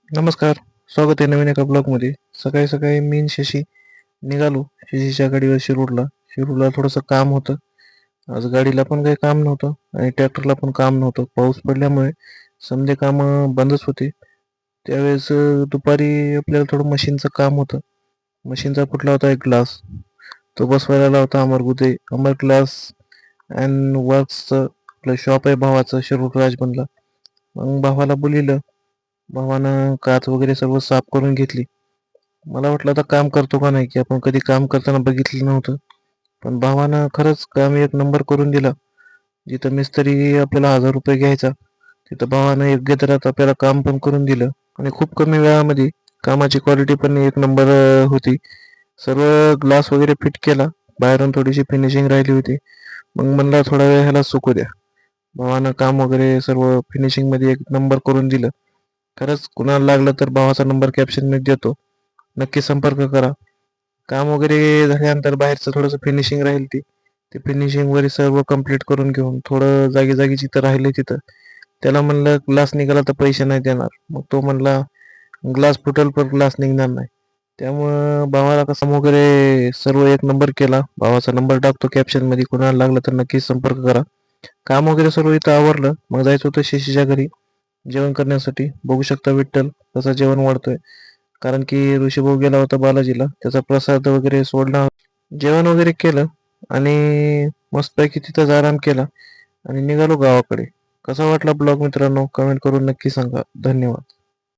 नमस्कार. स्वागत आहे नवीन एका ब्लॉगमध्ये. सकाळी सकाळी मी आणि शशी निघालो शशीच्या गाडीवर शिरूरला. शिरूरला थोडंसं काम होतं. आज गाडीला पण काही काम नव्हतं आणि ट्रॅक्टरला पण काम नव्हतं. पाऊस पडल्यामुळे समजे कामं बंदच होती. त्यावेळेस दुपारी आपल्याला थोडं मशीनचं काम होतं. मशीनचा फुटला होता एक ग्लास. तो बसवायला आला होता अमर गुदे. अमर ग्लास अँड वर्क्सचं आपलं शॉप आहे भावाचं शिरूर राजबनला. मग भावाला बोलिवलं. भावानं काच वगैरे सर्व साफ करून घेतली. मला वाटलं आता काम करतो का नाही, की आपण कधी काम करताना बघितलं नव्हतं. पण भावानं खरंच काम एक नंबर करून दिला. जिथं मिस्त्री आपल्याला ₹1000 घ्यायचा, तिथं भावानं योग्य दरात आपल्याला काम पण करून दिलं आणि खूप कमी वेळामध्ये कामाची क्वालिटी पण एक नंबर होती. सर्व ग्लास वगैरे फिट केला. बाहेरून थोडीशी फिनिशिंग राहिली होती. मग म्हणला थोडा वेळ ह्याला सुकू द्या. भावानं काम वगैरे सर्व फिनिशिंगमध्ये एक नंबर करून दिलं. खरंच कुणाला लागलं तर भावाचा नंबर कॅप्शनमध्ये देतो. नक्की संपर्क करा. काम वगैरे झाल्यानंतर बाहेरचं थोडंसं फिनिशिंग राहील ते फिनिशिंग वगैरे सर्व कंप्लीट करून घेऊन थोडं जागी जिथं राहिले तिथं त्याला म्हणलं ग्लास निघाला तर पैसे नाही देणार. मग तो म्हणला ग्लास फुटल पण ग्लास निघणार नाही. त्यामुळं भावाला कसं वगैरे सर्व एक नंबर केला. भावाचा नंबर टाकतो कॅप्शनमध्ये. कुणाला लागलं तर नक्की संपर्क करा. काम वगैरे सर्व इथं आवरलं. मग जायचं होतं शशीच्या घरी जेवण करण्यासाठी. बघू शकता विठ्ठल कसं जेवण वाढतोय. कारण की ऋषीभाऊ गेला होता बालाजीला. त्याचा प्रसाद वगैरे सोडला. जेवण वगैरे केलं आणि मस्तपैकी तिथंच आराम केला आणि निघालो गावाकडे. कसा वाटला ब्लॉग मित्रांनो? कमेंट करून नक्की सांगा. धन्यवाद.